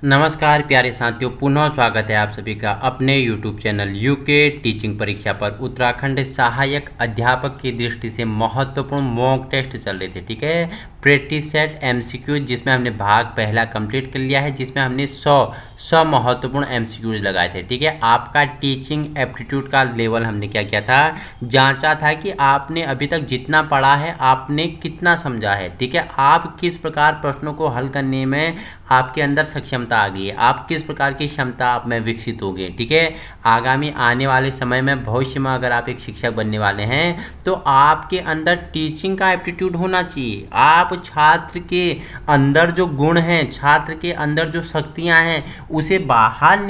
नमस्कार प्यारे साथियों, पुनः स्वागत है आप सभी का अपने YouTube चैनल यूके टीचिंग परीक्षा पर। उत्तराखंड सहायक अध्यापक की दृष्टि से महत्वपूर्ण मॉक टेस्ट चल रहे थे, ठीक है। प्रैक्टिस सेट MCQ, जिसमें हमने भाग पहला कंप्लीट कर लिया है, जिसमें हमने 100 महत्वपूर्ण MCQs लगाए थे, ठीक है। आपका टीचिंग एप्टीट्यूड का लेवल हमने क्या किया था, जांचा था कि आपने अभी तक जितना पढ़ा है आपने कितना समझा है, ठीक है। आप किस प्रकार प्रश्नों को हल करने में आपके अंदर सक्षमता आ गई है, आप किस प्रकार की क्षमता आप में विकसित हो गई, ठीक है। आगामी आने वाले समय में भविष्य में अगर आप एक शिक्षक बनने वाले हैं तो आपके अंदर टीचिंग का एप्टीट्यूड होना चाहिए। आप छात्र के अंदर जो गुण हैं, छात्र के अंदर जो शक्तियां हैं, उसे बाहर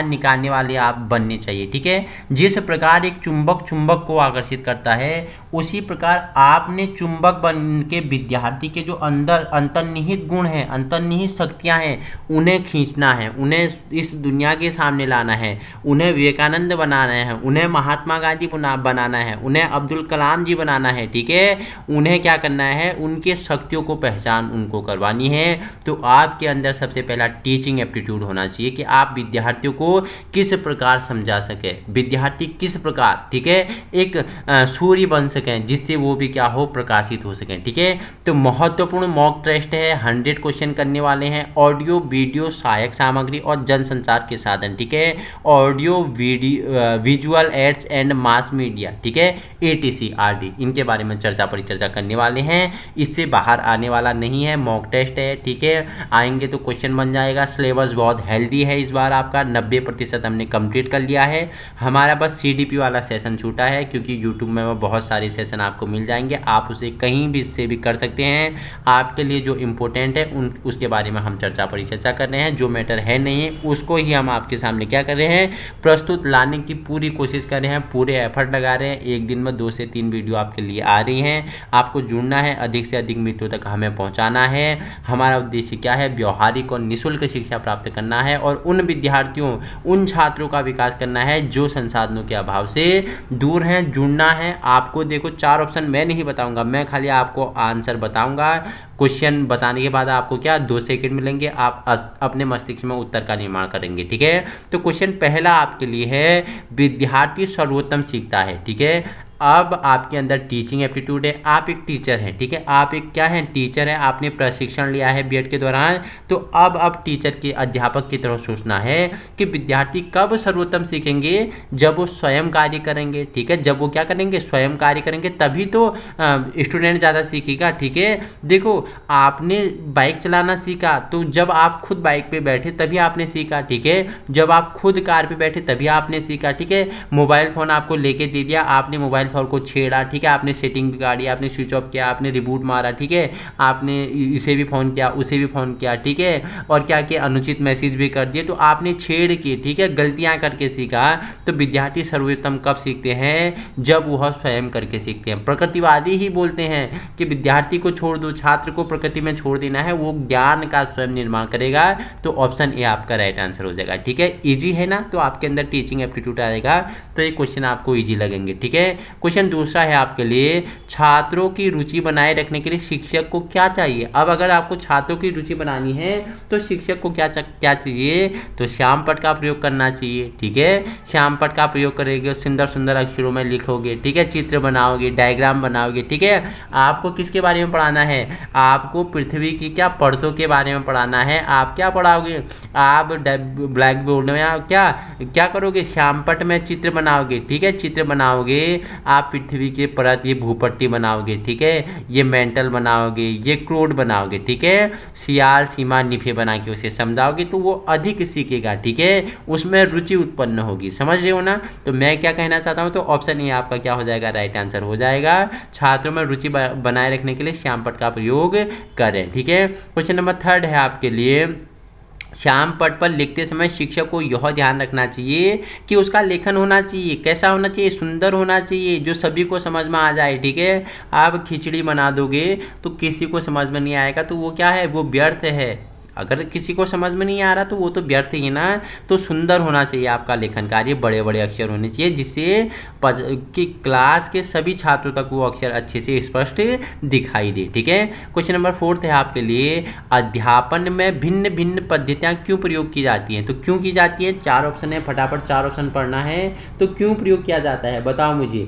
निकालने वाले आप बनने चाहिए, ठीक है। जिस प्रकार एक चुंबक को आकर्षित करता है, उसी प्रकार आपने चुंबक बन के विद्यार्थी के जो अंदर अंतर्निहित गुण हैं, अंतर्निहित शक्तियां हैं, उन्हें खींचना है, उन्हें इस दुनिया के सामने लाना है, उन्हें विवेकानंद बनाना है, उन्हें महात्मा गांधी बनाना है, उन्हें अब्दुल कलाम जी बनाना है, ठीक है। उन्हें क्या करना है, उनके शक्तियों को पहचान उनको करवानी है। तो आपके अंदर सबसे पहला टीचिंग एप्टीट्यूड होना चाहिए कि आप विद्यार्थियों को किस प्रकार समझा सके, विद्यार्थी किस प्रकार, ठीक है, एक सूर्य बन सकें, जिससे वो भी क्या हो, प्रकाशित हो सकें, ठीक है। तो महत्वपूर्ण मॉक टेस्ट है, 100 क्वेश्चन करने वाले हैं। ऑडियो वीडियो सहायक सामग्री और जनसंचार के साधन, ठीक है। Audio video visual aids and mass media, ठीक है, ATC RD, इनके बारे में चर्चा परिचर्चा करने वाले हैं। इससे बाहर आने वाला नहीं है, मॉक टेस्ट है, ठीक है। आएंगे तो क्वेश्चन बन जाएगा। सिलेबस बहुत हेल्दी है इस बार, आपका 90% हमने कंप्लीट कर लिया है। हमारा बस CDP वाला सेशन छूटा है, क्योंकि यूट्यूब में बहुत सारे सेशन आपको मिल जाएंगे, आप उसे कहीं भी से भी कर सकते हैं। आपके लिए जो इम्पोर्टेंट है उसके बारे में हम चर्चा परिचर्चा कर रहे हैं। जो मैटर है नहीं उसको ही हम आपके सामने क्या कर रहे हैं, प्रस्तुत लाने की पूरी कोशिश कर रहे हैं, पूरे एफर्ट लगा रहे हैं। एक दिन में 2 से 3 वीडियो आपके लिए आ रही हैं। आपको जुड़ना है, अधिक से अधिक मित्रों तक हमें पहुंचाना है। हमारा उद्देश्य क्या है, व्यवहारिक और निःशुल्क शिक्षा प्राप्त करना है और उन विद्यार्थियों, उन छात्रों का विकास करना है जो संसाधनों के अभाव से दूर हैं। जुड़ना है आपको, देखो 4 ऑप्शन मैं नहीं बताऊंगा, मैं खाली आपको आंसर बताऊंगा। क्वेश्चन बताने के बाद आपको क्या 2 सेकंड मिलेंगे, आप अपने मस्तिष्क में उत्तर का निर्माण करेंगे, ठीक है। तो क्वेश्चन पहला आपके लिए है, विद्यार्थी सर्वोत्तम सीखता है, ठीक है। अब आपके अंदर टीचिंग एप्टीट्यूड है, आप एक टीचर हैं, ठीक है, आप एक क्या हैं, टीचर हैं, आपने प्रशिक्षण लिया है बीएड के दौरान। तो अब टीचर के, अध्यापक की तरह सोचना है कि विद्यार्थी कब सर्वोत्तम सीखेंगे, जब वो स्वयं कार्य करेंगे, ठीक है। जब वो क्या करेंगे, स्वयं कार्य करेंगे, तभी तो स्टूडेंट ज़्यादा सीखेगा, ठीक है। देखो आपने बाइक चलाना सीखा, तो जब आप खुद बाइक पे बैठे तभी आपने सीखा, ठीक है। जब आप खुद कार पे बैठे तभी आपने सीखा, ठीक है। मोबाइल फ़ोन आपको लेके दे दिया, आपने मोबाइल फ़ोन को छेड़ा, ठीक है, आपने सेटिंग बिगाड़ी, आपने स्विच ऑफ किया, आपने रिबूट मारा, ठीक है, आपने इसे भी फ़ोन किया, उसे भी फ़ोन किया, ठीक है, और क्या किया, अनुचित मैसेज भी कर दिए। तो आपने छेड़ के, ठीक है, गलतियां करके सीखा। तो विद्यार्थी सर्वोत्तम कब सीखते हैं, जब वह स्वयं करके सीखते हैं। प्रकृतिवादी ही बोलते हैं कि विद्यार्थी को छोड़ दो, छात्र को प्रकृति में छोड़ देना है, वो ज्ञान का स्वयं निर्माण करेगा। तो ऑप्शन ए आपका राइट आंसर हो जाएगा, ठीक है। इजी है ना, तो आपके अंदर टीचिंग एप्टीट्यूड आएगा, तो ये क्वेश्चन आपको इजी लगेंगे, ठीक है। क्वेश्चन दूसरा है आपके लिए, छात्रों की रुचि बनाए रखने के लिए शिक्षक को क्या चाहिए। अब अगर आपको छात्रों की रुचि बनानी है तो शिक्षक को क्या चाहिए, तो श्याम पट का प्रयोग करना चाहिए, ठीक है। श्याम पट का प्रयोग करेंगे, सुंदर सुंदर अक्षरों में लिखोगे, ठीक है, चित्र बनाओगे, डायग्राम बनाओगे, ठीक है। आपको किसके बारे में पढ़ाना है, आपको पृथ्वी की क्या परतों के बारे में पढ़ाना है। आप क्या पढ़ाओगे, आप ब्लैक बोर्ड में क्या क्या करोगे, श्याम पट में चित्र बनाओगे, ठीक है, चित्र बनाओगे। आप पृथ्वी के परत, ये भूपट्टी बनाओगे, ठीक है, ये मेंटल बनाओगे, ये क्रोड बनाओगे, ठीक है, सियाल सीमा निफे बना के उसे समझाओगे, तो वो अधिक सीखेगा, ठीक है, उसमें रुचि उत्पन्न होगी। समझ रहे हो ना। तो मैं क्या कहना चाहता हूँ, तो ऑप्शन ए आपका क्या हो जाएगा, राइट आंसर हो जाएगा। छात्रों में रुचि बनाए रखने के लिए श्याम पट का प्रयोग करें, ठीक है। क्वेश्चन नंबर 3 है आपके लिए, श्याम पट पर लिखते समय शिक्षक को यह ध्यान रखना चाहिए कि उसका लेखन होना चाहिए, कैसा होना चाहिए, सुंदर होना चाहिए, जो सभी को समझ में आ जाए, ठीक है। आप खिचड़ी बना दोगे तो किसी को समझ में नहीं आएगा, तो वो क्या है, वो व्यर्थ है। अगर किसी को समझ में नहीं आ रहा तो वो तो व्यर्थ ही ना। तो सुंदर होना चाहिए आपका लेखन कार्य, बड़े बड़े अक्षर होने चाहिए, जिससे कि क्लास के सभी छात्रों तक वो अक्षर अच्छे से स्पष्ट दिखाई दे। ठीक है, क्वेश्चन नंबर 4 है आपके लिए, अध्यापन में भिन्न भिन्न पद्धतियाँ क्यों प्रयोग की जाती हैं? तो क्यों की जाती है, 4 ऑप्शन है, फटाफट 4 ऑप्शन पढ़ना है। तो क्यों प्रयोग किया जाता है बताओ मुझे।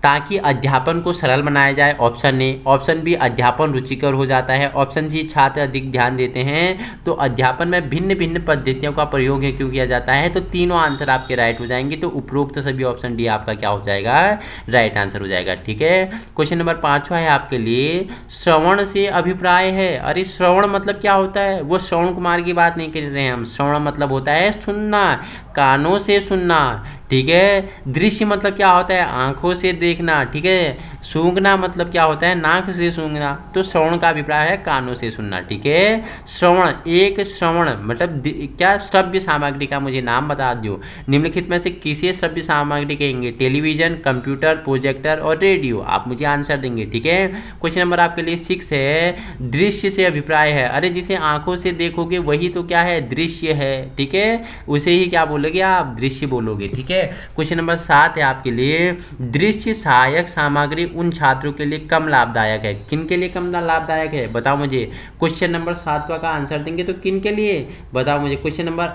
ताकि अध्यापन को सरल बनाया जाए, ऑप्शन ए। ऑप्शन बी, अध्यापन रुचिकर हो जाता है। ऑप्शन सी, छात्र अधिक ध्यान देते हैं। तो अध्यापन में भिन्न भिन्न पद्धतियों का प्रयोग है क्यों किया जाता है? तो तीनों आंसर आपके राइट हो जाएंगे। तो उपरोक्त सभी ऑप्शन डी आपका क्या हो जाएगा, राइट आंसर हो जाएगा। ठीक है, क्वेश्चन नंबर 5 है आपके लिए, श्रवण से अभिप्राय है। अरे श्रवण मतलब क्या होता है? वो श्रवण कुमार की बात नहीं कर रहे हैं हम। श्रवण मतलब होता है सुनना, कानों से सुनना। ठीक है, दृश्य मतलब क्या होता है, आंखों से देखना। ठीक है, सूंघना मतलब क्या होता है, नाक से सूंघना। तो श्रवण का अभिप्राय है कानों से सुनना। ठीक है, श्रवण, एक श्रवण मतलब क्या, श्रव्य सामग्री का मुझे नाम बता दो। निम्नलिखित में से किसे श्रव्य सामग्री कहेंगे? टेलीविजन, कंप्यूटर, प्रोजेक्टर और रेडियो। आप मुझे आंसर देंगे। ठीक है, क्वेश्चन नंबर आपके लिए 6 है, दृश्य से अभिप्राय है। अरे जिसे आंखों से देखोगे वही तो क्या है, दृश्य है। ठीक है, उसे ही क्या बोलोगे आप, दृश्य बोलोगे। ठीक है, क्वेश्चन नंबर 7 है आपके लिए, दृश्य सहायक सामग्री उन छात्रों के लिए कम लाभदायक है। किन के लिए कम लाभदायक है बताओ मुझे। क्वेश्चन नंबर 7वां का आंसर देंगे तो किन के लिए बताओ मुझे। क्वेश्चन नंबर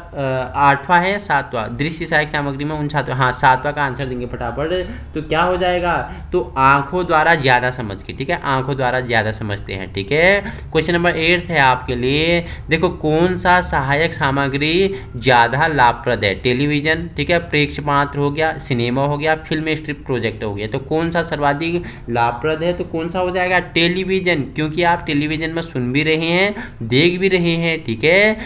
8वां है, 7वां, दृश्य सहायक सामग्री में उन छात्रों, हाँ 7वां का आंसर देंगे फटाफट। तो क्या हो जाएगा, तो आंखों द्वारा ज्यादा समझ के। ठीक है, आंखों द्वारा ज्यादा समझते हैं। ठीक है, क्वेश्चन नंबर 8 है आपके लिए, देखो कौन सा सहायक सामग्री ज्यादा लाभप्रद है? टेलीविजन, ठीक है, प्रेक्षमात्र हो गया, सिनेमा हो गया, फिल्म स्ट्रिप प्रोजेक्ट हो गया। तो कौन सा सर्वाधिक लाभप्रद है? तो कौन सा हो जाएगा, टेलीविजन, क्योंकि आप टेलीविजन में सुन भी रहे हैं, देख भी रहे हैं। ठीक है,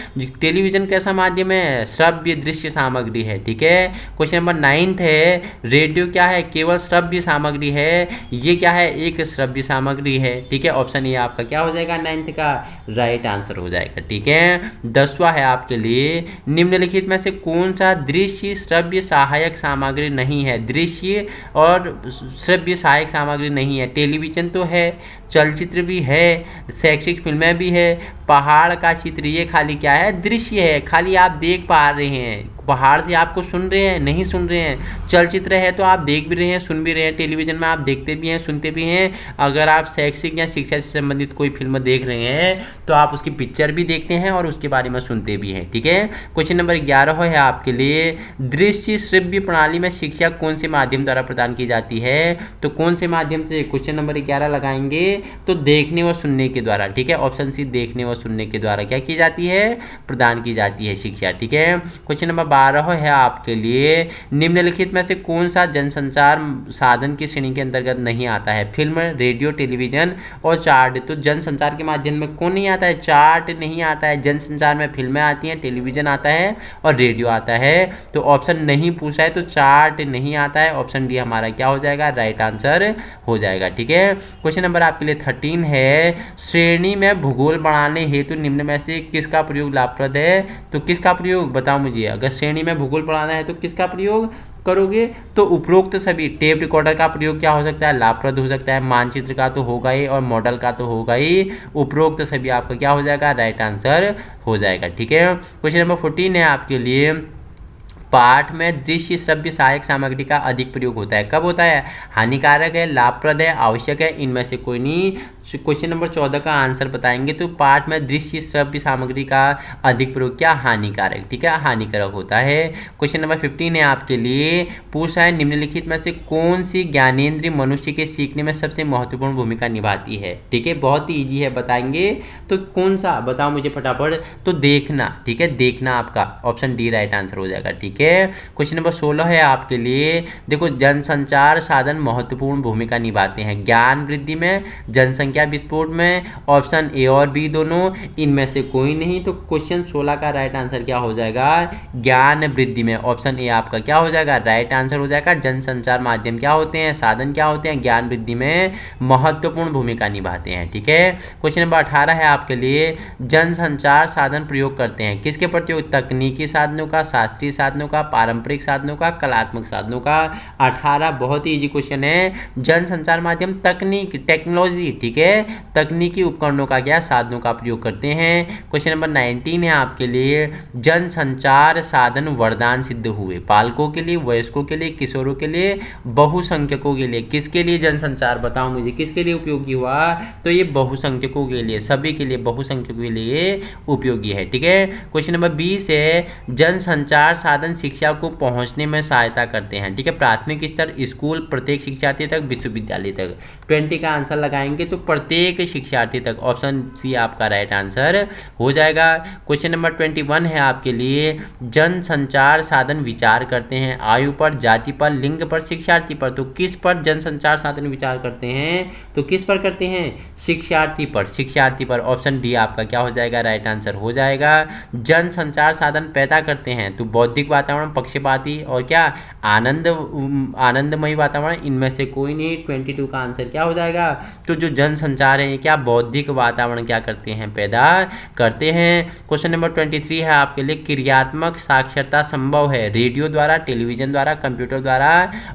टेलीविजन कैसा माध्यम है, श्रव्य दृश्य सामग्री है। ठीक है, क्वेश्चन नंबर 9 है, रेडियो क्या है, केवल श्रव्य सामग्री है। ये क्या है, एक श्रव्य सामग्री है। ठीक है, ऑप्शन ए आपका क्या हो जाएगा, 9th का राइट आंसर हो जाएगा। ठीक है, 10वां है आपके लिए, निम्नलिखित में से कौन सा दृश्य श्रव्य सहायक सामग्री नहीं है? दृश्य और श्रव्य सहायक सामग्री नहीं है। टेलीविजन तो है, चलचित्र भी है, शैक्षिक फिल्में भी है, पहाड़ का चित्र, ये खाली क्या है, दृश्य है, खाली आप देख पा रहे हैं। पहाड़ से आपको सुन रहे हैं, नहीं सुन रहे हैं। चलचित्र है तो आप देख भी रहे हैं, सुन भी रहे हैं। टेलीविजन में आप देखते भी हैं, सुनते भी हैं। अगर आप शैक्षिक या शिक्षा से संबंधित कोई फिल्म देख रहे हैं तो आप उसकी पिक्चर भी देखते हैं और उसके बारे में सुनते भी हैं। ठीक है, क्वेश्चन नंबर 11 है आपके लिए, दृश्य श्रव्य प्रणाली में शिक्षा कौन से माध्यम द्वारा प्रदान की जाती है? तो कौन से माध्यम से, क्वेश्चन नंबर 11 लगाएंगे तो देखने व सुनने के द्वारा। ठीक है, ऑप्शन सी, देखने व सुनने के द्वारा क्या की जाती है, प्रदान की जाती है शिक्षा। ठीक है, क्वेश्चन नंबर 12 है आपके लिए, निम्नलिखित में से कौन सा जनसंचार साधन की श्रेणी के अंतर्गत नहीं आता है? फिल्म, रेडियो, टेलीविजन और चार्ट। तो जनसंचार के माध्यम में कौन नहीं आता है, चार्ट नहीं आता है। जनसंचार में फिल्में आती हैं, टेलीविजन आता है और रेडियो आता है। तो ऑप्शन नहीं पूछा है तो चार्ट नहीं आता है। ऑप्शन डी हमारा क्या हो जाएगा, राइट आंसर हो जाएगा। ठीक है, क्वेश्चन नंबर आपके लिए 13 है, श्रेणी में भूगोल बढ़ाने हेतु निम्न में से किसका प्रयोग लाभप्रद है? तो किसका प्रयोग बताओ मुझे। अगर श्रेणी में भूगोल बढ़ाना है तो किसका प्रयोग करोगे? तो उपरोक्त सभी, टेप रिकॉर्डर का प्रयोग क्या हो सकता है, लाभप्रद हो सकता है। मानचित्र का तो होगा ही और मॉडल का तो होगा ही। उपरोक्त सभी आपका क्या हो जाएगा, राइट आंसर हो जाएगा। ठीक है, क्वेश्चन नंबर 14 है आपके लिए, पाठ में दृश्य श्रव्य सहायक सामग्री का अधिक प्रयोग होता है। कब होता है? हानिकारक है, लाभप्रद है, आवश्यक है, इनमें से कोई नहीं। क्वेश्चन नंबर 14 का आंसर बताएंगे तो पाठ में दृश्य श्रव्य सामग्री का अधिक प्रयोग क्या, हानिकारक। ठीक है, हानिकारक होता है। क्वेश्चन नंबर 15 है आपके लिए, पूछा है निम्नलिखित में से कौन सी ज्ञानेंद्रिय मनुष्य के सीखने में सबसे महत्वपूर्ण भूमिका निभाती है? ठीक है, बहुत ही ईजी है, बताएंगे तो कौन सा बताओ मुझे फटाफट। तो देखना। ठीक है, देखना आपका ऑप्शन डी राइट आंसर हो जाएगा। ठीक है, क्वेश्चन नंबर 16 है आपके लिए, देखो जनसंचार साधन महत्वपूर्ण भूमिका निभाते हैं ज्ञान वृद्धि में, जनसंख्या विस्फोट में। ऑप्शन ए और बी दोनों, इनमें से कोई नहीं। तो क्वेश्चन 16 का राइट आंसर क्या हो जाएगा, ज्ञान वृद्धि में। ऑप्शन ए आपका क्या हो जाएगा, राइट आंसर हो जाएगा। जनसंचार माध्यम क्या होते हैं, साधन क्या होते हैं, ज्ञान वृद्धि में महत्वपूर्ण भूमिका निभाते हैं। ठीक है, क्वेश्चन नंबर 18 है आपके लिए, जनसंचार साधन प्रयोग करते हैं किसके प्रयोग, तकनीकी साधनों का, शास्त्रीय साधनों का, पारंपरिक साधनों का, कलात्मक साधनों का। 18 बहुत ही इजी क्वेश्चन है। जनसंचार माध्यम तकनीक, टेक्नोलॉजी। ठीक है, है, तकनीकी उपकरणों का क्या, साधनों का प्रयोग करते हैं। क्वेश्चन नंबर 19 है आपके लिए, जनसंचार साधन वरदान सिद्ध हुए, पालकों के लिए, वयस्कों के लिए, किशोरों के लिए, बहुसंख्यकों के लिए। किसके लिए जनसंचार, बताओ मुझे किसके लिए उपयोगी हुआ, तो ये बहुसंख्यकों के लिए, सभी के लिए, बहुसंख्यकों के लिए उपयोगी है। ठीक है। क्वेश्चन नंबर 20 है, जनसंचार साधन शिक्षा को पहुंचने में सहायता करते हैं। ठीक है, प्राथमिक स्तर, स्कूल, प्रत्येक शिक्षार्थी तक, विश्वविद्यालय तक। 20 का आंसर लगाएंगे तो प्रत्येक शिक्षार्थी तक, ऑप्शन सी आपका राइट आंसर हो जाएगा। क्वेश्चन नंबर 21 है आपके लिए, जनसंचार साधन विचार करते हैं आयु पर, जाति पर, लिंग पर, शिक्षार्थी पर। तो किस पर जनसंचार साधन विचार करते हैं, तो किस पर करते हैं, शिक्षार्थी पर, शिक्षार्थी पर। ऑप्शन डी आपका क्या हो जाएगा, राइट आंसर हो जाएगा। जनसंचार साधन पैदा करते हैं तो बौद्धिक वातावरण, पक्षपाती और क्या, आनंदमयी वातावरण, इनमें से कोई नहीं। 22 का आंसर क्या हो जाएगा, तो जो जनसंचार है ये क्या, बौद्धिक वातावरण क्या करते हैं, पैदा करते हैं। क्वेश्चन नंबर 23 है आपके लिए, क्रियात्मक साक्षरता संभव है रेडियो द्वारा, टेलीविजन द्वारा, कंप्यूटर द्वारा।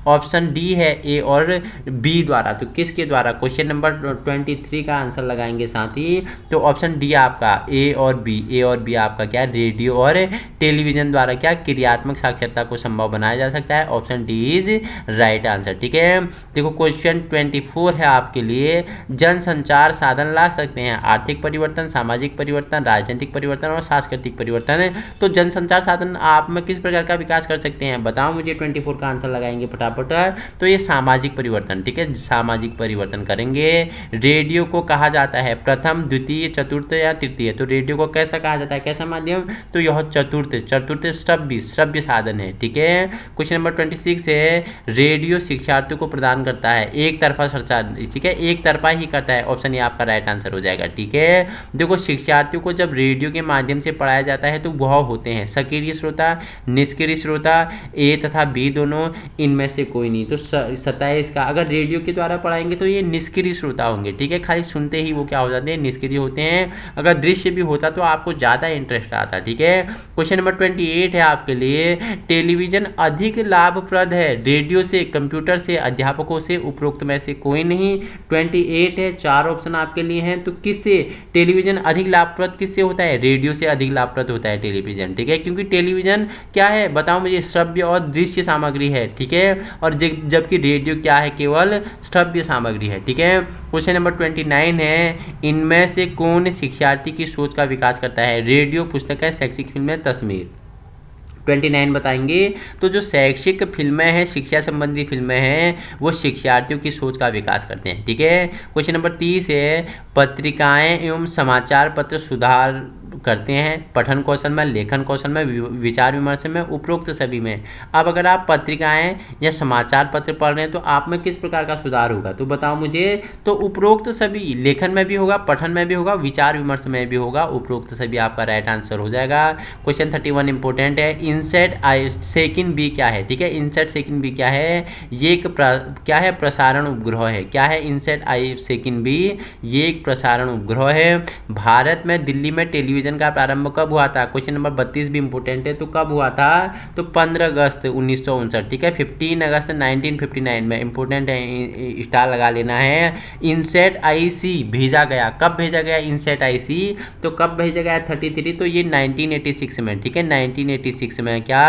ऑप्शन डी है ए और बी द्वारा। तो किसके द्वारा, क्वेश्चन नंबर 23 का आंसर लगाएंगे साथ ही, तो ऑप्शन डी आपका ए और बी, ए और बी आपका क्या, रेडियो और टेलीविजन द्वारा क्या, क्रियात्मक साक्षरता को संभव बनाया जा सकता है। Option D is right answer. ठीक है। देखो क्वेश्चन 24 है आपके लिए, जनसंचार साधन ला सकते हैं आर्थिक परिवर्तन, सामाजिक परिवर्तन, राजनीतिक परिवर्तन और सांस्कृतिक परिवर्तन। तो जनसंचार साधन आप में किस प्रकार का विकास कर सकते हैं, बताओ मुझे। 24 का आंसर लगाएंगे फटाफट, तो ये सामाजिक परिवर्तन। ठीक है, सामाजिक परिवर्तन करेंगे। रेडियो को कहा जाता है प्रथम, द्वितीय, चतुर्थ या तृतीय। तो रेडियो को कैसा कहा जाता है, कैसा माध्यम, तो यह चतुर्थ श्रव्य साधन है। ठीक है। क्वेश्चन नंबर 26 है, रेडियो शिक्षार्थियों को प्रदान करता है एक तरफा संचार। ठीक है, एक तरफा ही करता है। ऑप्शन ये आपका राइट आंसर हो जाएगा। ठीक है। देखो शिक्षार्थियों को जब रेडियो के माध्यम से पढ़ाया जाता है तो वह होते हैं सक्रिय श्रोता, निष्क्रिय श्रोता, ए तथा बी दोनों, इनमें से कोई नहीं। तो 27 का, अगर रेडियो के द्वारा पढ़ाएंगे तो ये निष्क्रिय श्रोता होंगे। ठीक है, खाली सुनते ही वो क्या हो जाते हैं, निष्क्रिय होते हैं। अगर दृश्य भी होता तो आपको ज़्यादा इंटरेस्ट आता। ठीक है। क्वेश्चन नंबर 28 है आपके लिए, टेलीविजन अधिक लाभप्रद है रेडियो से, कंप्यूटर से, अध्यापकों से, उपरोक्त में से कोई नहीं। 28 है, 4 ऑप्शन आपके लिए हैं। तो किससे टेलीविजन अधिक लाभप्रद, किससे होता है, रेडियो से अधिक लाभप्रद होता है टेलीविजन। ठीक है, क्योंकि टेलीविजन क्या है, बताओ मुझे, श्रव्य और दृश्य सामग्री है। ठीक है, और जबकि रेडियो क्या है, केवल श्रव्य सामग्री है। ठीक है। क्वेश्चन नंबर 29 है, इनमें से कौन शिक्षार्थी की सोच का विकास करता है, रेडियो, पुस्तकें, शैक्षिक फिल्में, तस्वीर। 29 बताएंगे। तो जो शैक्षिक फिल्में हैं, शिक्षा संबंधी फिल्में हैं, वो शिक्षार्थियों की सोच का विकास करते हैं। ठीक है। क्वेश्चन नंबर 30 है, पत्रिकाएं एवं समाचार पत्र सुधार करते हैं पठन कौशल में, लेखन कौशल में, विचार विमर्श में, उपरोक्त सभी में। अब अगर आप पत्रिकाएं या समाचार पत्र पढ़ रहे हैं तो आप में किस प्रकार का सुधार होगा, तो बताओ मुझे। तो उपरोक्त सभी, लेखन में भी होगा, पठन में भी होगा, विचार विमर्श में भी होगा, उपरोक्त सभी आपका राइट आंसर हो जाएगा। क्वेश्चन 31 इंपॉर्टेंट है, इनसेट आई सेकिन बी क्या है। ठीक है, इनसेट सेकिन बी क्या है, ये एक क्या है, प्रसारण उपग्रह है। क्या है इनसेट आई सेकिन बी, ये एक प्रसारण उपग्रह है। भारत में दिल्ली में टेलीविजन का प्रारंभ कब हुआ था, क्वेश्चन नंबर 32 भी इंपोर्टेंट है। तो कब हुआ था, तो 15 अगस्त 1959। ठीक है, 15 अगस्त 1959 में, इंपोर्टेंट है, स्टार लगा लेना है। इनसेट आईसी भेजा गया, कब भेजा गया इनसेट आईसी, तो कब भेजा गया 33, तो ये 1986 में। ठीक है, 1986 में क्या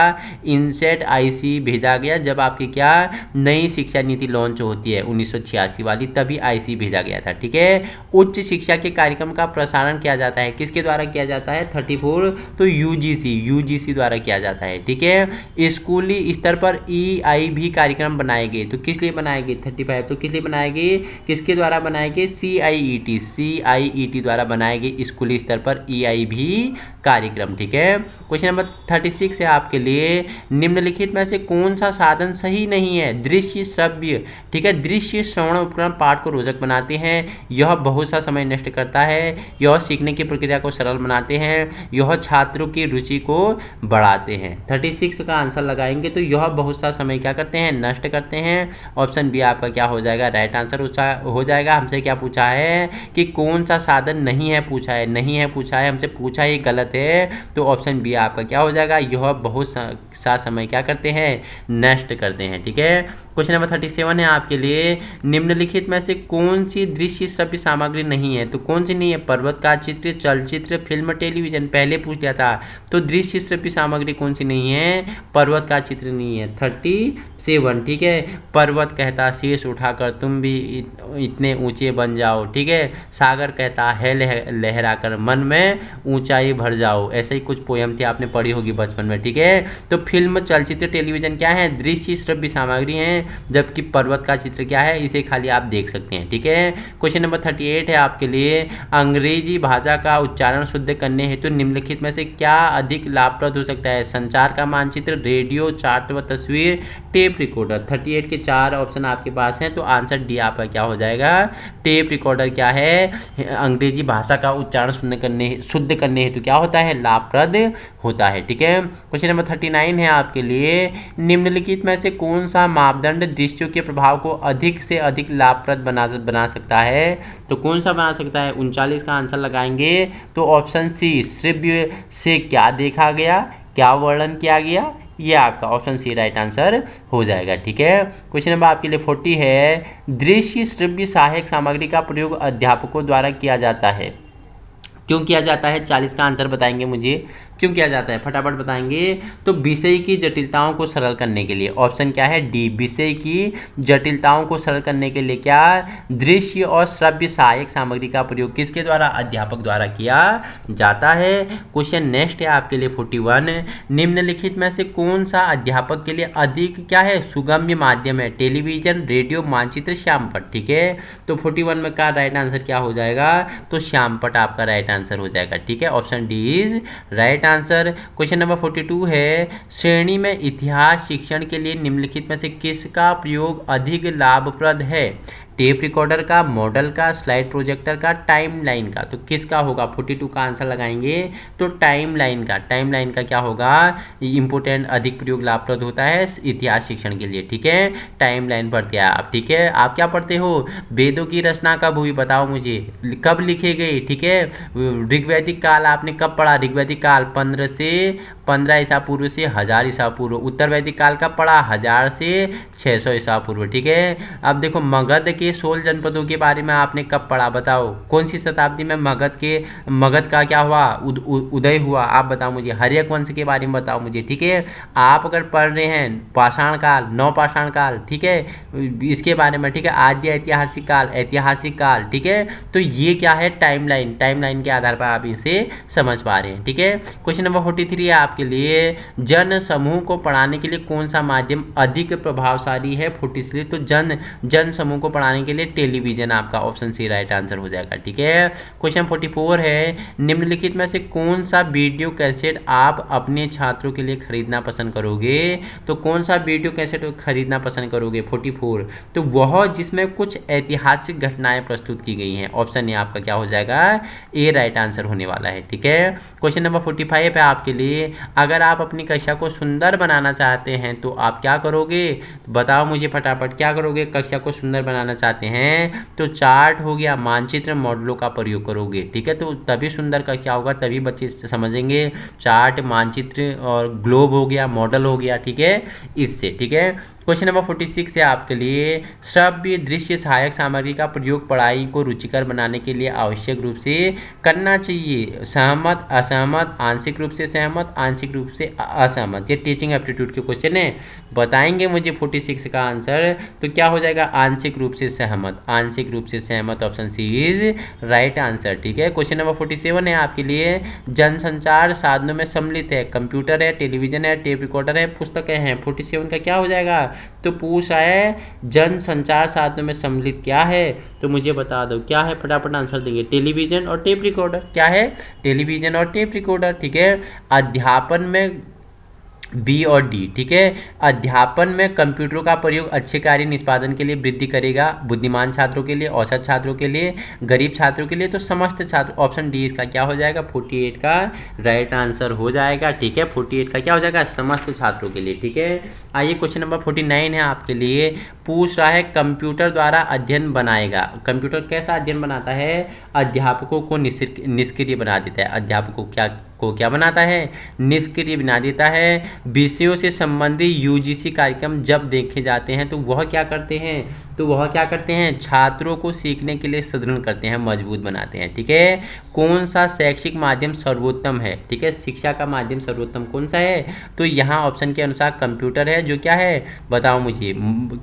इनसेट आईसी भेजा गया, जब आपकी क्या नई शिक्षा नीति लॉन्च होती है 1986 वाली, तभी आईसी भेजा गया था। ठीक है। उच्च शिक्षा के कार्यक्रम का प्रसारण किया जाता है, किसके द्वारा किया जाता है, 34, तो यूजीसी द्वारा किया जाता है। ठीक है। स्कूली स्तर पर ईआई भी कार्यक्रम बनाए गए, तो किस लिए बनाए गए, 35, तो किस लिए बनाए गए, किसके द्वारा बनाए गए, सीआईईटी द्वारा बनाए गए स्कूली स्तर पर ईआई भी कार्यक्रम। ठीक है। क्वेश्चन नंबर 36 है आपके लिए, निम्नलिखित में से कौन सा साधन सही नहीं है, दृश्य श्रव्य। ठीक है, दृश्य श्रवण उपकरण पाठ को रोचक बनाते हैं, यह बहुत सा समय नष्ट करता है, यह सीखने की प्रक्रिया को सरल बनाते हैं, यह छात्रों की रुचि को बढ़ाते हैं। 36 का आंसर लगाएंगे तो यह बहुत सा समय क्या करते हैं, नष्ट करते हैं। ऑप्शन बी आपका क्या हो जाएगा, राइट आंसर हो जाएगा। हमसे क्या पूछा है कि कौन सा साधन नहीं है पूछा है, नहीं है पूछा है, हमसे पूछा है गलत है, तो ऑप्शन बी आपका क्या हो जाएगा, यह बहुत सा समय क्या करते हैं, नष्ट करते हैं। ठीक है। क्वेश्चन नंबर 37 है आपके लिए, निम्नलिखित में से कौन सी दृश्य श्रव्य सामग्री नहीं है? तो कौन सी नहीं है? पर्वत का चित्र, चलचित्र, फिल्म, टेलीविजन। पहले पूछ लिया था। तो दृश्य श्रव्य सामग्री कौन सी नहीं है? पर्वत का चित्र नहीं है। 37, ठीक है। पर्वत कहता शीश उठाकर तुम भी इतने ऊंचे बन जाओ, ठीक है। सागर कहता है लहराकर मन में ऊंचाई भर जाओ। ऐसे ही कुछ पोयम थी, आपने पढ़ी होगी बचपन में, ठीक है। तो फिल्म, चलचित्र, टेलीविजन क्या है? दृश्य श्रव्य सामग्री हैं, जबकि पर्वत का चित्र क्या है? इसे खाली आप देख सकते हैं, ठीक है। क्वेश्चन नंबर 38 है आपके लिए, अंग्रेजी भाषा का उच्चारण शुद्ध करने हेतु निम्नलिखित में से क्या अधिक लाभप्रद हो सकता है? संचार का मानचित्र, रेडियो, चार्ट व तस्वीर, टेप रिकॉर्डर। 38 के 4 ऑप्शन आपके पास हैं, तो आंसर डी आपका क्या हो जाएगा? टेप रिकॉर्डर क्या है? अंग्रेजी भाषा का उच्चारण शुद्ध करने हेतु क्या होता है? लाभप्रद होता है, ठीक है। क्वेश्चन नंबर 39 है आपके लिए, निम्नलिखित में से कौन सा मापदंड दृश्यों के प्रभाव को अधिक से अधिक लाभप्रद बना सकता है? तो कौन सा बना सकता है? 39 का आंसर लगाएंगे तो ऑप्शन सी, श्रव्य से क्या देखा गया, क्या वर्णन किया गया, ये आपका ऑप्शन सी राइट आंसर हो जाएगा, ठीक है। क्वेश्चन नंबर आपके लिए 40 है, दृश्य श्रव्य सहायक सामग्री का प्रयोग अध्यापकों द्वारा किया जाता है। क्यों किया जाता है? 40 का आंसर बताएंगे मुझे, क्यों किया जाता है फटाफट बताएंगे। तो विषय की जटिलताओं को सरल करने के लिए, ऑप्शन क्या है? डी, विषय की जटिलताओं को सरल करने के लिए क्या दृश्य और श्रव्य सहायक सामग्री का प्रयोग किसके द्वारा? अध्यापक द्वारा किया जाता है। क्वेश्चन नेक्स्ट है आपके लिए 41, निम्नलिखित में से कौन सा अध्यापक के लिए अधिक क्या है? सुगम्य माध्यम है? टेलीविजन, रेडियो, मानचित्र, श्यामपट्ट, ठीक है। तो 41 में का राइट आंसर क्या हो जाएगा? तो श्यामपट्ट आपका राइट आंसर हो जाएगा, ठीक है। Option D is right answer. Question number 42 है, श्रेणी में इतिहास शिक्षण के लिए निम्नलिखित में से किसका प्रयोग अधिक लाभप्रद है? टेप रिकॉर्डर का, मॉडल का, स्लाइड प्रोजेक्टर का, टाइमलाइन का। तो किसका होगा? 42 का आंसर लगाएंगे तो टाइमलाइन का। टाइमलाइन का क्या होगा? इंपोर्टेंट, अधिक प्रयोग लाभप्रद होता है इतिहास शिक्षण के लिए, ठीक है। टाइमलाइन पढ़ते हैं आप, ठीक है। आप क्या पढ़ते हो? वेदों की रचना कब हुई बताओ मुझे, कब लिखे गए, ठीक है। ऋग्वैदिक काल आपने कब पढ़ा? ऋग्वैदिक काल 15 ईसा पूर्व से 1000 ईसा पूर्व। उत्तर वैदिक काल कब पढ़ा? 1000 से 600 ईसा पूर्व, ठीक है। अब देखो मगध के 16 जनपदों के बारे में आपने कब पढ़ा बताओ? कौन सी शताब्दी में मगध का क्या हुआ? उदय हुआ, आप बताओ मुझे। हर्यक वंश के बारे में बताओ मुझे, ठीक है। आप अगर पढ़ रहे हैं पाषाण काल, नवपाषाण काल, ठीक है, इसके बारे में, ठीक है। आद्य ऐतिहासिक काल, ठीक है। तो ये क्या है? टाइमलाइन के आधार पर आप इसे समझ पा रहे हैं, ठीक है। क्वेश्चन नंबर 43 है आपके लिए, जन समूह को पढ़ाने के लिए कौन सा माध्यम अधिक प्रभावशाली है? 43, तो जन समूह को पढ़ाने के लिए टेलीविजन आपका ऑप्शन सी राइट आंसर हो जाएगा, ठीक है। क्वेश्चन 44 है, निम्नलिखित में से कौन सा वीडियो कैसेट आप अपने छात्रों के लिए खरीदना पसंद करोगे? तो कौन सा वीडियो कैसेट खरीदना पसंद करोगे? 44, तो वह जिसमें कुछ ऐतिहासिक घटनाएं प्रस्तुत की गई हैं। ऑप्शन ए आपका क्या हो जाएगा? ए राइट आंसर होने वाला है, ठीक है। क्वेश्चन नंबर 45 है आपके लिए, अगर आप अपनी कक्षा को सुंदर बनाना चाहते हैं तो आप क्या करोगे? बताओ मुझे फटाफट, क्या करोगे? कक्षा को सुंदर बनाना चाहते हैं तो चार्ट हो गया, मानचित्र, मॉडलों का प्रयोग करोगे, ठीक है। तो तभी सुंदर कक्षा होगा, तभी बच्चे समझेंगे। चार्ट, मानचित्र और ग्लोब हो गया, मॉडल हो गया, ठीक है, इससे, ठीक है। क्वेश्चन नंबर 46 है आपके लिए, श्रव्य दृश्य सहायक सामग्री का प्रयोग पढ़ाई को रुचिकर बनाने के लिए आवश्यक रूप से करना चाहिए। सहमत, असहमत, आंशिक रूप से सहमत, आंशिक रूप से असहमत। ये टीचिंग एप्टीट्यूड के क्वेश्चन है, बताएंगे मुझे 46 का आंसर। तो क्या हो जाएगा? आंशिक रूप से सहमत, आंशिक रूप से सहमत, option C is right answer, ठीक है। क्वेश्चन नंबर 47 है आपके लिए, जनसंचार साधनों में सम्मिलित है, कंप्यूटर है, टेलीविजन है, टेप रिकॉर्डर है, पुस्तकें हैं। 47 का क्या हो जाएगा? तो पूछ रहा है जन संचार साधनों में सम्मिलित क्या है? तो मुझे बता दो क्या है, फटाफट आंसर देंगे। टेलीविजन और टेप रिकॉर्डर। क्या है? टेलीविजन और टेप रिकॉर्डर, ठीक है। अध्यापन में बी और डी, ठीक है। अध्यापन में कंप्यूटरों का प्रयोग अच्छे कार्य निष्पादन के लिए वृद्धि करेगा, बुद्धिमान छात्रों के लिए, औसत छात्रों के लिए, गरीब छात्रों के लिए, तो समस्त छात्र। ऑप्शन डी इसका क्या हो जाएगा? 48 का राइट आंसर हो जाएगा, ठीक है। 48 का क्या हो जाएगा? समस्त छात्रों के लिए, ठीक है। आइए क्वेश्चन नंबर 49 है आपके लिए, पूछ रहा है कंप्यूटर द्वारा अध्ययन बनाएगा। कंप्यूटर कैसा अध्ययन बनाता है? अध्यापकों को निष्क्रिय बना देता है। अध्यापकों को क्या को क्या बनाता है, निष्क्रिय बना देता है। विषयों से संबंधित यूजीसी कार्यक्रम जब देखे जाते हैं तो वह क्या करते हैं, छात्रों को सीखने के लिए सुदृढ़ करते हैं, मजबूत बनाते हैं। ठीक है, कौन सा शैक्षिक माध्यम सर्वोत्तम है, ठीक है, शिक्षा का माध्यम सर्वोत्तम कौन सा है, तो यहाँ ऑप्शन के अनुसार कंप्यूटर है, जो क्या है बताओ मुझे,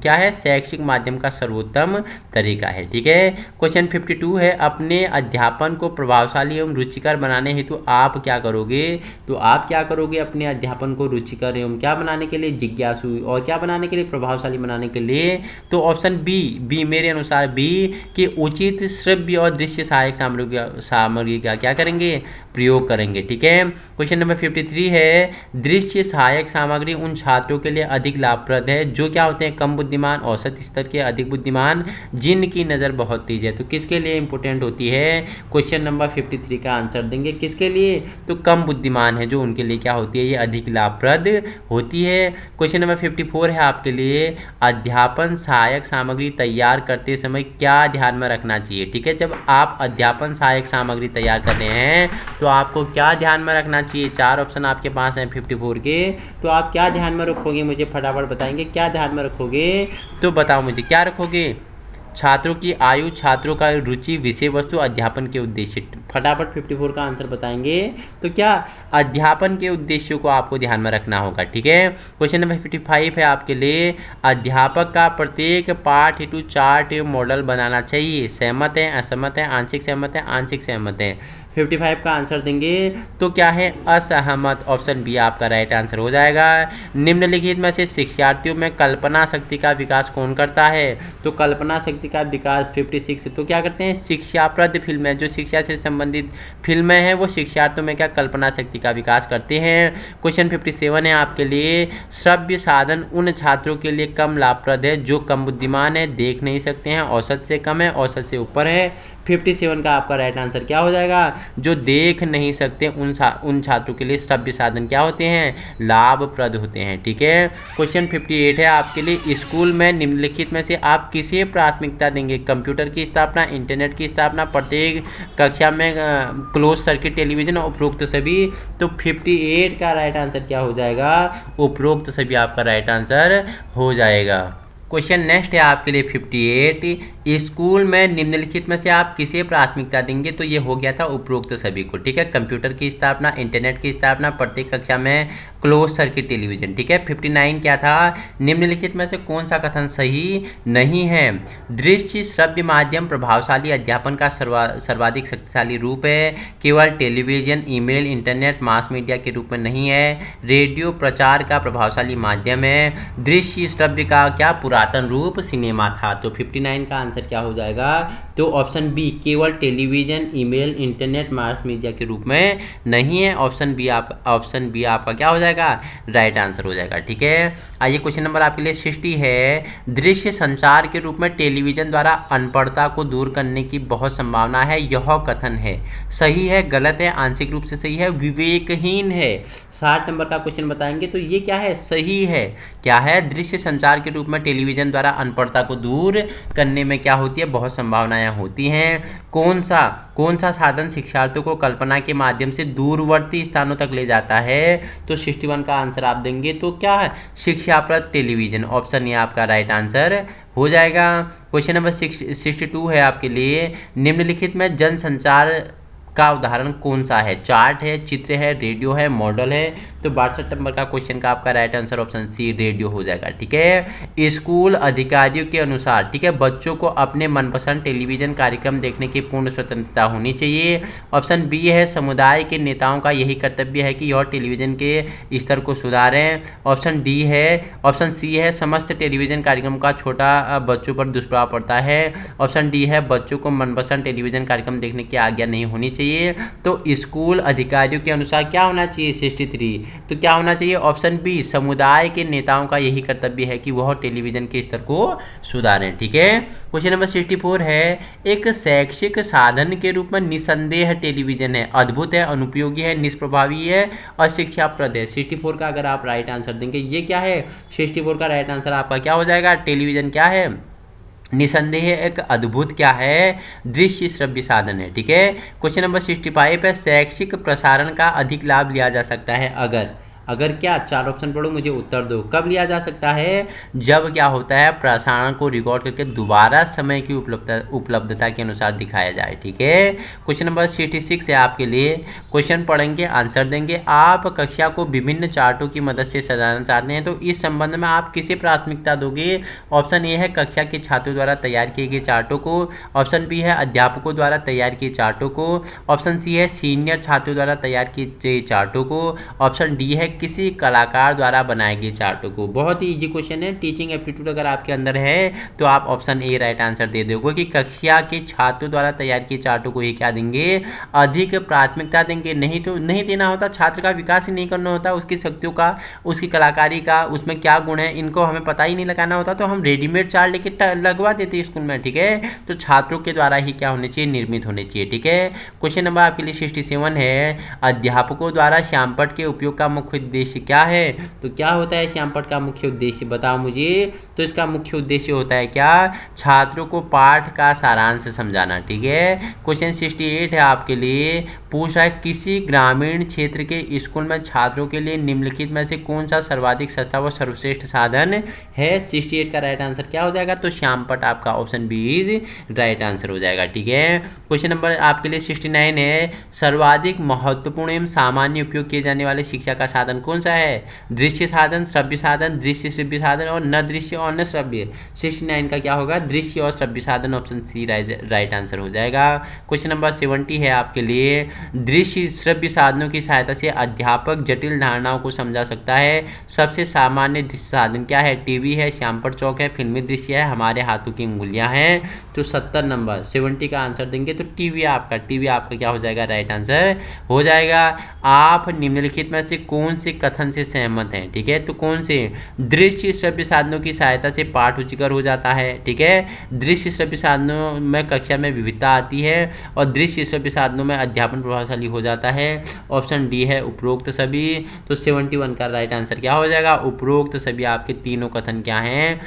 क्या है, शैक्षिक माध्यम का सर्वोत्तम तरीका है। ठीक है, क्वेश्चन 52 है, अपने अध्यापन को प्रभावशाली एवं रुचिकर बनाने हेतु आप क्या करोगे, तो आप क्या करोगे अपने अध्यापन को रुचिकर एवं क्या बनाने के लिए, जिज्ञासु, और क्या बनाने के लिए, प्रभावशाली बनाने के लिए, तो ऑप्शन बी मेरे अनुसार बी कि उचित श्रव्य और दृश्य सहायक सामग्री का क्या करेंगे, प्रयोग करेंगे। ठीक है, क्वेश्चन नंबर 53 है, दृश्य सहायक सामग्री उन छात्रों के लिए अधिक लाभप्रद है जो क्या होते हैं, कम बुद्धिमान, औसत स्तर के, अधिक बुद्धिमान, जिनकी नज़र बहुत तेज है। तो किसके लिए इंपॉर्टेंट होती है, क्वेश्चन नंबर 53 का आंसर देंगे किसके लिए, तो कम बुद्धिमान है जो उनके लिए क्या होती है, ये अधिक लाभप्रद होती है। क्वेश्चन नंबर 54 है आपके लिए, अध्यापन सहायक सामग्री तैयार करते समय क्या ध्यान में रखना चाहिए। ठीक है, जब आप अध्यापन सहायक सामग्री तैयार कर रहे हैं तो आपको क्या ध्यान में रखना चाहिए, 4 ऑप्शन आपके पास हैं 54 के, तो आप क्या ध्यान में रखोगे, मुझे फटाफट बताएंगे क्या ध्यान में रखोगे, तो बताओ मुझे क्या रखोगे, छात्रों की आयु, छात्रों का रुचि, विषय वस्तु, अध्यापन के उद्देश्य, फटाफट 54 का आंसर बताएंगे, तो क्या अध्यापन के उद्देश्यों को आपको ध्यान में रखना होगा। ठीक है, क्वेश्चन नंबर 55 है आपके लिए, अध्यापक का प्रत्येक पाठ हेतु चार्ट एवं मॉडल बनाना चाहिए, सहमत है, असहमत है, आंशिक सहमत है, आंशिक सहमत है, 55 का आंसर देंगे तो क्या है, असहमत, ऑप्शन बी आपका राइट आंसर हो जाएगा। निम्नलिखित में से शिक्षार्थियों में कल्पना शक्ति का विकास कौन करता है, तो कल्पना शक्ति का विकास 56 तो क्या करते हैं, शिक्षाप्रद फिल्में, जो शिक्षा से संबंधित फिल्में हैं वो शिक्षार्थियों में क्या कल्पना शक्ति का विकास करते हैं। क्वेश्चन 57 है आपके लिए, श्रव्य साधन उन छात्रों के लिए कम लाभप्रद है जो कम बुद्धिमान है, देख नहीं सकते हैं, औसत से कम है, औसत से ऊपर है। 57 का आपका राइट आंसर क्या हो जाएगा, जो देख नहीं सकते उन छात्रों के लिए श्रव्य साधन क्या होते हैं, लाभप्रद होते हैं। ठीक है, क्वेश्चन 58 है आपके लिए, स्कूल में निम्नलिखित में से आप किसे प्राथमिकता देंगे, कंप्यूटर की स्थापना, इंटरनेट की स्थापना, प्रत्येक कक्षा में क्लोज सर्किट टेलीविजन, उपरोक्त सभी, तो 58 का राइट आंसर क्या हो जाएगा, उपरोक्त सभी आपका राइट आंसर हो जाएगा। क्वेश्चन नेक्स्ट है आपके लिए 58, स्कूल में निम्नलिखित में से आप किसे प्राथमिकता देंगे, तो ये हो गया था उपरोक्त सभी को। ठीक है, कंप्यूटर की स्थापना, इंटरनेट की स्थापना, प्रत्येक कक्षा में क्लोज सर्किट टेलीविजन। ठीक है, 59 क्या था, निम्नलिखित में से कौन सा कथन सही नहीं है, दृश्य श्रव्य माध्यम प्रभावशाली अध्यापन का सर्वाधिक शक्तिशाली रूप है, केवल television, email, internet mass media के रूप में नहीं है, रेडियो प्रचार का प्रभावशाली माध्यम है, दृश्य श्रव्य का क्या पुरातन रूप सिनेमा था। तो 59 का आंसर क्या हो जाएगा, तो ऑप्शन बी केवल television, email, internet mass media के रूप में नहीं है, ऑप्शन बी आपका क्या हो जाएगा, राइट आंसर हो जाएगा। ठीक है, आइए क्वेश्चन नंबर आपके लिए 60 है, दृश्य संचार के रूप में टेलीविजन द्वारा अनपढ़ता को दूर करने की बहुत संभावना है, यह कथन है, सही है, गलत है, आंशिक रूप से सही है, विवेकहीन है। 60 नंबर का क्वेश्चन बताएंगे तो ये क्या है, सही है, क्या है, दृश्य संचार के रूप में टेलीविजन द्वारा अनपढ़ता को दूर करने में क्या होती है, बहुत संभावनाएं होती हैं। कौन सा साधन शिक्षार्थियों को कल्पना के माध्यम से दूरवर्ती स्थानों तक ले जाता है, तो 61 का आंसर आप देंगे तो क्या है, शिक्षाप्रद टेलीविजन, ऑप्शन ये आपका राइट आंसर हो जाएगा। क्वेश्चन नंबर 62 है आपके लिए, निम्नलिखित में जनसंचार का उदाहरण कौन सा है, चार्ट है, चित्र है, रेडियो है, मॉडल है, तो 62 नंबर का क्वेश्चन का आपका right answer option C radio हो जाएगा। ठीक है, स्कूल अधिकारियों के अनुसार, ठीक है, बच्चों को अपने मनपसंद टेलीविजन कार्यक्रम देखने की पूर्ण स्वतंत्रता होनी चाहिए, ऑप्शन बी है समुदाय के नेताओं का यही कर्तव्य है कि यह टेलीविजन के स्तर को सुधारें, ऑप्शन सी है समस्त टेलीविजन कार्यक्रम का छोटा बच्चों पर दुष्प्रभाव पड़ता है, ऑप्शन डी है बच्चों को मनपसंद टेलीविजन कार्यक्रम देखने की आज्ञा नहीं होनी चाहिए। तो स्कूल अधिकारियों के अनुसार क्या होना चाहिए, 63, तो क्या होना चाहिए, ऑप्शन बी समुदाय के नेताओं का यही कर्तव्य है कि वह टेलीविजन के स्तर को सुधारें। ठीक है, क्वेश्चन नंबर 64 है, एक शैक्षिक साधन के रूप में निसंदेह टेलीविजन है, अद्भुत है, अनुपयोगी है, निष्प्रभावी है, अशिक्षाप्रद है। 64 का अगर आप राइट आंसर देंगे, ये क्या है, 64 का राइट आंसर आपका क्या हो जाएगा, टेलीविजन क्या है, निसंदेह एक अद्भुत क्या है, दृश्य श्रव्य साधन है। ठीक है, क्वेश्चन नंबर 65 है, शैक्षिक प्रसारण का अधिक लाभ लिया जा सकता है अगर क्या, 4 ऑप्शन पढ़ो, मुझे उत्तर दो। कब लिया जा सकता है, जब क्या होता है, प्रसारण को रिकॉर्ड करके दोबारा समय की उपलब्धता के अनुसार दिखाया जाए। ठीक है, क्वेश्चन नंबर 66 है आपके लिए, क्वेश्चन पढ़ेंगे, आंसर देंगे। आप कक्षा को विभिन्न चार्टों की मदद से सजाना चाहते हैं, तो इस संबंध में आप किसे प्राथमिकता दोगे? ऑप्शन ए है कक्षा के छात्रों द्वारा तैयार किए गए चार्टों को, ऑप्शन बी है अध्यापकों द्वारा तैयार किए चार्टों को, ऑप्शन सी है सीनियर छात्रों द्वारा तैयार किए चार्टों को, ऑप्शन डी है किसी कलाकार द्वारा बनाए गए चार्टों को। बहुत ही इजी क्वेश्चन है, टीचिंग एप्टीट्यूड अगर आपके अंदर है तो आप ऑप्शन ए राइट आंसर दे दोगे कि कक्षा के छात्रों द्वारा तैयार किए चार्टों को ही क्या देंगे, अधिक प्राथमिकता देंगे। नहीं तो नहीं देना होता, छात्र का विकास ही नहीं करना होता, उसकी शक्तियों का, उसकी कलाकारी का, उसमें क्या गुण है, इनको हमें पता ही नहीं लगाना होता, तो हम रेडीमेड चार्ट लेके लगवा देते स्कूल में। ठीक है, तो छात्रों के द्वारा ही क्या होने चाहिए, निर्मित होने चाहिए। ठीक है, क्वेश्चन नंबर आपके लिए 67 है, अध्यापकों द्वारा श्यामपट्ट के उपयोग का मुख्य उद्देश्य क्या है? तो क्या होता है श्यामपट्ट का मुख्य उद्देश्य, बताओ मुझे। तो इसका मुख्य उद्देश्य होता है क्या, छात्रों को पाठ का सारांश समझाना। ठीक है, क्वेश्चन 68 है आपके लिए, पूछ रहा है किसी ग्रामीण क्षेत्र के स्कूल में छात्रों के लिए निम्नलिखित में से कौन सा सर्वाधिक सस्ता व सर्वश्रेष्ठ साधन है? 68 का राइट आंसर क्या हो जाएगा, तो श्यामपट्ट आपका option B is right answer हो जाएगा। ठीक है, क्वेश्चन नंबर आपके लिए 69 है, सर्वाधिक महत्वपूर्ण एवं सामान्य उपयोग किए जाने वाले शिक्षा का साधन कौन सा है? दृश्य साधन, श्रव्य साधन, दृश्य श्रव्य साधन और न दृश्य और न श्रव्य। 69 का क्या होगा, दृश्य और श्रव्य साधन, ऑप्शन सी राइट आंसर हो जाएगा। क्वेश्चन नंबर 70 है आपके लिए, दृश्य श्रव्य साधनों की सहायता से अध्यापक जटिल धारणाओं को समझा सकता है। सबसे सामान्य दृश्य साधन क्या है? टीवी है, श्यामपट्ट चौक है, फिल्मी दृश्य है, हमारे हाथों की उंगलियां हैं। तो 70 का आंसर देंगे तो टीवी आपका क्या हो जाएगा, राइट आंसर हो जाएगा। आप निम्नलिखित में से कौन से कथन से सहमत हैं? ठीक है, तो कौन से? दृश्य श्रव्य साधनों की सहायता से पाठ रुचिकर हो जाता है। ठीक है, दृश्य श्रव्य साधनों में कक्षा में विविधता आती है और दृश्य श्रव्य साधनों में अध्यापन प्रभावशाली हो जाता है। ऑप्शन डी है उपरोक्त सभी। तो 71 का राइट आंसर क्या हो जाएगा, उपरोक्त सभी। आपके तीनों कथन क्या हैं,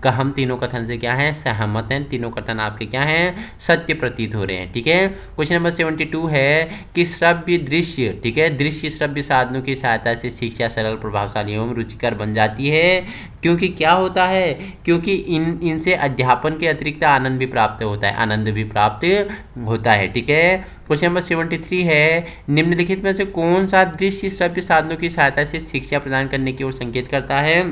हम तीनों कथन से क्या हैं, सहमत हैं। तीनों कथन आपके क्या हैं, सत्य प्रतीत हो रहे हैं। ठीक है, क्वेश्चन नंबर 72 है कि श्रव्य दृश्य, ठीक है, दृश्य श्रव्य साधनों की सहायता से शिक्षा सरल, प्रभावशाली एवं रुचिकर बन जाती है। क्योंकि क्या होता है, क्योंकि इनसे अध्यापन के अतिरिक्त आनंद भी प्राप्त होता है। ठीक है, क्वेश्चन नंबर 73 है, निम्नलिखित में से कौन सा दृश्य श्रव्य साधनों की सहायता से शिक्षा प्रदान करने की ओर संकेत करता है?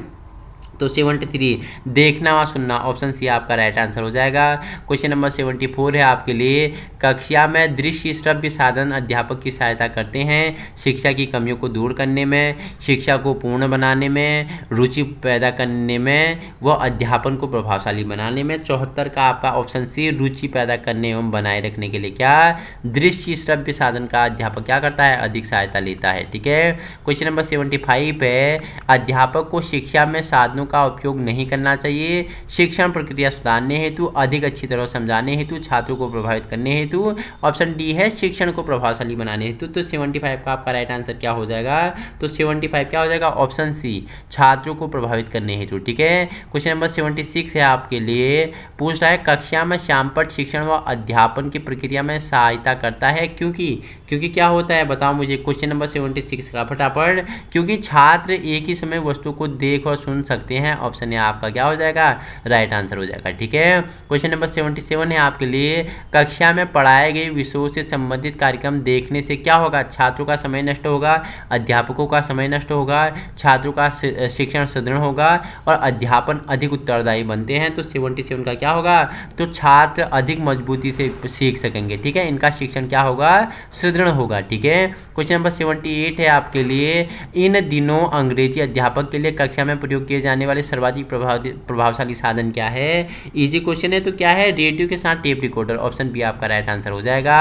तो 73 देखना व सुनना, ऑप्शन सी आपका राइट आंसर हो जाएगा। क्वेश्चन नंबर 74 है आपके लिए, कक्षा में दृश्य श्रव्य साधन अध्यापक की सहायता करते हैं शिक्षा की कमियों को दूर करने में, शिक्षा को पूर्ण बनाने में, रुचि पैदा करने में व अध्यापन को प्रभावशाली बनाने में। 74 का आपका ऑप्शन सी, रुचि पैदा करने एवं बनाए रखने के लिए क्या, दृश्य श्रव्य साधन का अध्यापक क्या करता है, अधिक सहायता लेता है। ठीक है, क्वेश्चन नंबर 75 है, अध्यापक को शिक्षा में साधनों का उपयोग नहीं करना चाहिए। शिक्षण प्रक्रिया सुधारने हेतु, अधिक अच्छी तरह समझाने हेतु, छात्रों को प्रभावित करने हेतु। ऑप्शन डी है शिक्षण को प्रभावशाली बनाने हेतु। तो 75 का आपका राइट आंसर क्या हो जाएगा, तो 75 क्या हो जाएगा, ऑप्शन सी, छात्रों को प्रभावित करने हेतु। ठीक है, क्वेश्चन नंबर 76 है आपके लिए, पूछ रहा है कक्षा में श्यामपट्ट शिक्षण व अध्यापन की प्रक्रिया में सहायता करता है। क्योंकि क्या होता है, बताओ मुझे। क्वेश्चन नंबर 76 का फटाफट, क्योंकि छात्र एक ही समय वस्तु को देख और सुन सकते हैं। ऑप्शन ए आपका क्या हो जाएगा, राइट आंसर हो जाएगा। ठीक है, क्वेश्चन नंबर 77 है आपके लिए, कक्षा में पढ़ाए गए विषयों से संबंधित कार्यक्रम देखने से क्या होगा, छात्रों का समय नष्ट होगा, अध्यापकों का समय नष्ट होगा, छात्रों का शिक्षण सुदृढ़ होगा और अध्यापन अधिक उत्तरदायी बनते हैं। तो 77 का क्या होगा, तो छात्र अधिक मजबूती से सीख सकेंगे। ठीक है, इनका शिक्षण क्या होगा, सुदृढ़ होगा। ठीक है, क्वेश्चन नंबर 78 है आपके लिए, इन दिनों अंग्रेजी अध्यापक के लिए कक्षा में प्रयोग किए जाने वाले सर्वाधिक प्रभावशाली साधन क्या है? इजी क्वेश्चन है, तो क्या है, रेडियो के साथ टेप रिकॉर्डर। ऑप्शन बी आपका राइट आंसर हो जाएगा।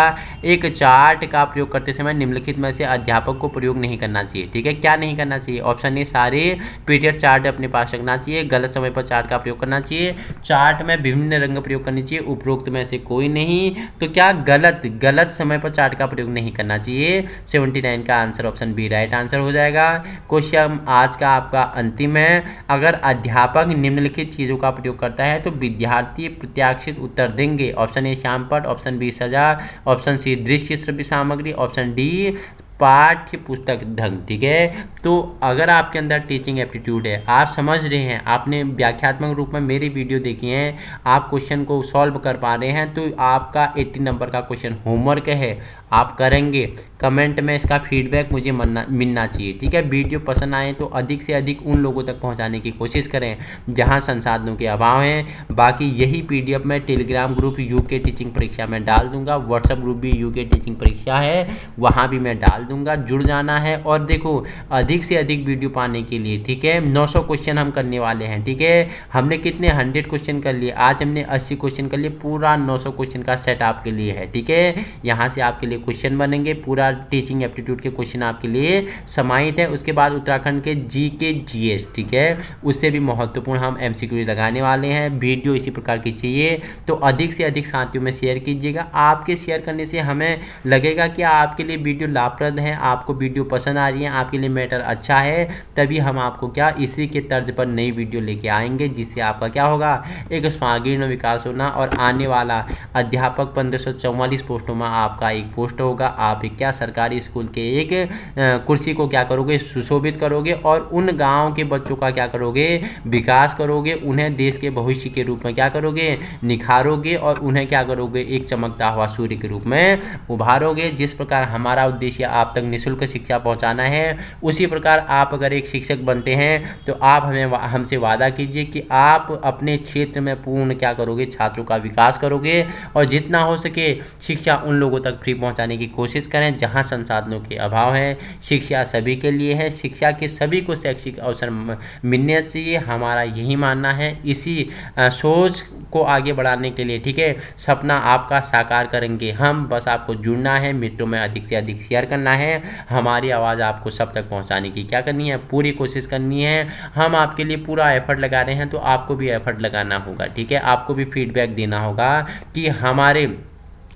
एक चार्ट का प्रयोग करते समय निम्नलिखित में से अध्यापक को प्रयोग नहीं करना चाहिए। ठीक है, क्या नहीं करना चाहिए? ऑप्शन ए, सारे पीरियड चार्ट अपने पास रखना चाहिए, गलत समय पर चार्ट का प्रयोग करना चाहिए, चार्ट में विभिन्न रंग प्रयोग करनी चाहिए, उपरोक्त में से कोई नहीं। तो क्या गलत समय पर चार्ट का प्रयोग नहीं करना चाहिए। 79 का answer option B right answer हो जाएगा। क्वेश्चन आज का आपका अंतिम है, अगर अगर अध्यापक निम्नलिखित चीज़ों का प्रयोग करता है तो विद्यार्थी प्रत्याशित उत्तर देंगे। ऑप्शन ए श्यामपट, ऑप्शन बी सजा, ऑप्शन सी दृश्य श्रव्य सामग्री, ऑप्शन डी पाठ्य पुस्तक ढंग। ठीक है, तो अगर आपके अंदर टीचिंग एप्टीट्यूड है, आप समझ रहे हैं, आपने व्याख्यात्मक रूप में मेरी वीडियो देखी है, आप क्वेश्चन को सॉल्व कर पा रहे हैं, तो आपका 80 नंबर का क्वेश्चन होमवर्क है, आप करेंगे। कमेंट में इसका फीडबैक मुझे मिलना चाहिए। ठीक है, वीडियो पसंद आए तो अधिक से अधिक उन लोगों तक पहुंचाने की कोशिश करें जहां संसाधनों के अभाव हैं। बाकी यही पीडीएफ मैं टेलीग्राम ग्रुप यूके टीचिंग परीक्षा में डाल दूंगा, व्हाट्सएप ग्रुप भी यूके टीचिंग परीक्षा है, वहां भी मैं डाल दूंगा, जुड़ जाना है। और देखो, अधिक से अधिक वीडियो पाने के लिए, ठीक है, 900 क्वेश्चन हम करने वाले हैं। ठीक है, हमने कितने 100 क्वेश्चन कर लिए, आज हमने 80 क्वेश्चन कर लिए, पूरा 900 क्वेश्चन का सेट आपके लिए है। ठीक है, यहाँ से आपके लिए क्वेश्चन बनेंगे, पूरा टीचिंग एप्टीट्यूड के क्वेश्चन आपके लिए समाहित है। उसके बाद उत्तराखंड के जीके जीएस, ठीक है, उससे भी महत्वपूर्ण हम एमसीक्यू लगाने वाले हैं। वीडियो इसी प्रकार की चाहिए तो अधिक से अधिक साथियों में शेयर कीजिएगा। आपके शेयर करने से हमें लगेगा कि आपके लिए वीडियो लाभप्रद है, आपको वीडियो पसंद आ रही है, आपके लिए मैटर अच्छा है, तभी हम आपको क्या इसी के तर्ज पर नई वीडियो लेके आएंगे, जिससे आपका क्या होगा, एक स्वांगीण विकास होना। और आने वाला अध्यापक 1544 पोस्टों में आपका एक पोस्ट होगा, आप एक क्या सरकारी स्कूल के एक कुर्सी को क्या करोगे, सुशोभित करोगे और उन गांव के बच्चों का क्या करोगे, विकास करोगे, उन्हें देश के भविष्य के रूप में क्या करोगे, निखारोगे और उन्हें क्या करोगे, एक चमकता हुआ सूर्य के रूप में उभारोगे। जिस प्रकार हमारा उद्देश्य आप तक निःशुल्क शिक्षा पहुंचाना है, उसी प्रकार आप अगर एक शिक्षक बनते हैं तो आप हमसे वादा कीजिए कि आप अपने क्षेत्र में पूर्ण क्या करोगे, छात्रों का विकास करोगे और जितना हो सके शिक्षा उन लोगों तक फ्री पहुंचाने की कोशिश करें जहां संसाधनों के अभाव है। शिक्षा सभी के लिए है, शिक्षा के सभी को शैक्षिक अवसर मिलने चाहिए, हमारा यही मानना है। इसी सोच को आगे बढ़ाने के लिए, ठीक है, सपना आपका साकार करेंगे हम। बस आपको जुड़ना है, मित्रों में अधिक से अधिक शेयर करना है, हमारी आवाज़ आपको सब तक पहुंचाने की क्या करनी है, पूरी कोशिश करनी है। हम आपके लिए पूरा एफर्ट लगा रहे हैं तो आपको भी एफर्ट लगाना होगा। ठीक है, आपको भी फीडबैक देना होगा कि हमारे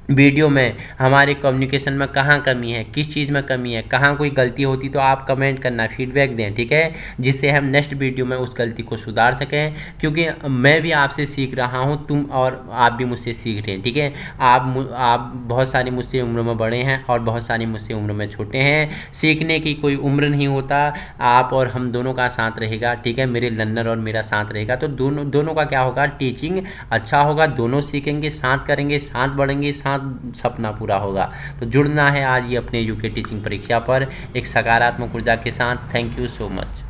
वीडियो में हमारे कम्युनिकेशन में कहाँ कमी है, किस चीज़ में कमी है, कहाँ कोई गलती होती तो आप कमेंट करना, फीडबैक दें। ठीक है, जिससे हम नेक्स्ट वीडियो में उस गलती को सुधार सकें, क्योंकि मैं भी आपसे सीख रहा हूँ, तुम और आप भी मुझसे सीख रहे हैं। ठीक है, आप बहुत सारे मुझसे उम्र में बड़े हैं और बहुत सारे मुझसे उम्र में छोटे हैं। सीखने की कोई उम्र नहीं होता, आप और हम दोनों का साथ रहेगा। ठीक है, मेरे लर्नर और मेरा साथ रहेगा तो दोनों का क्या होगा, टीचिंग अच्छा होगा, दोनों सीखेंगे, साथ करेंगे, साथ बढ़ेंगे, साथ सपना पूरा होगा। तो जुड़ना है आज ही अपने यूके टीचिंग परीक्षा पर एक सकारात्मक ऊर्जा के साथ। Thank you so much.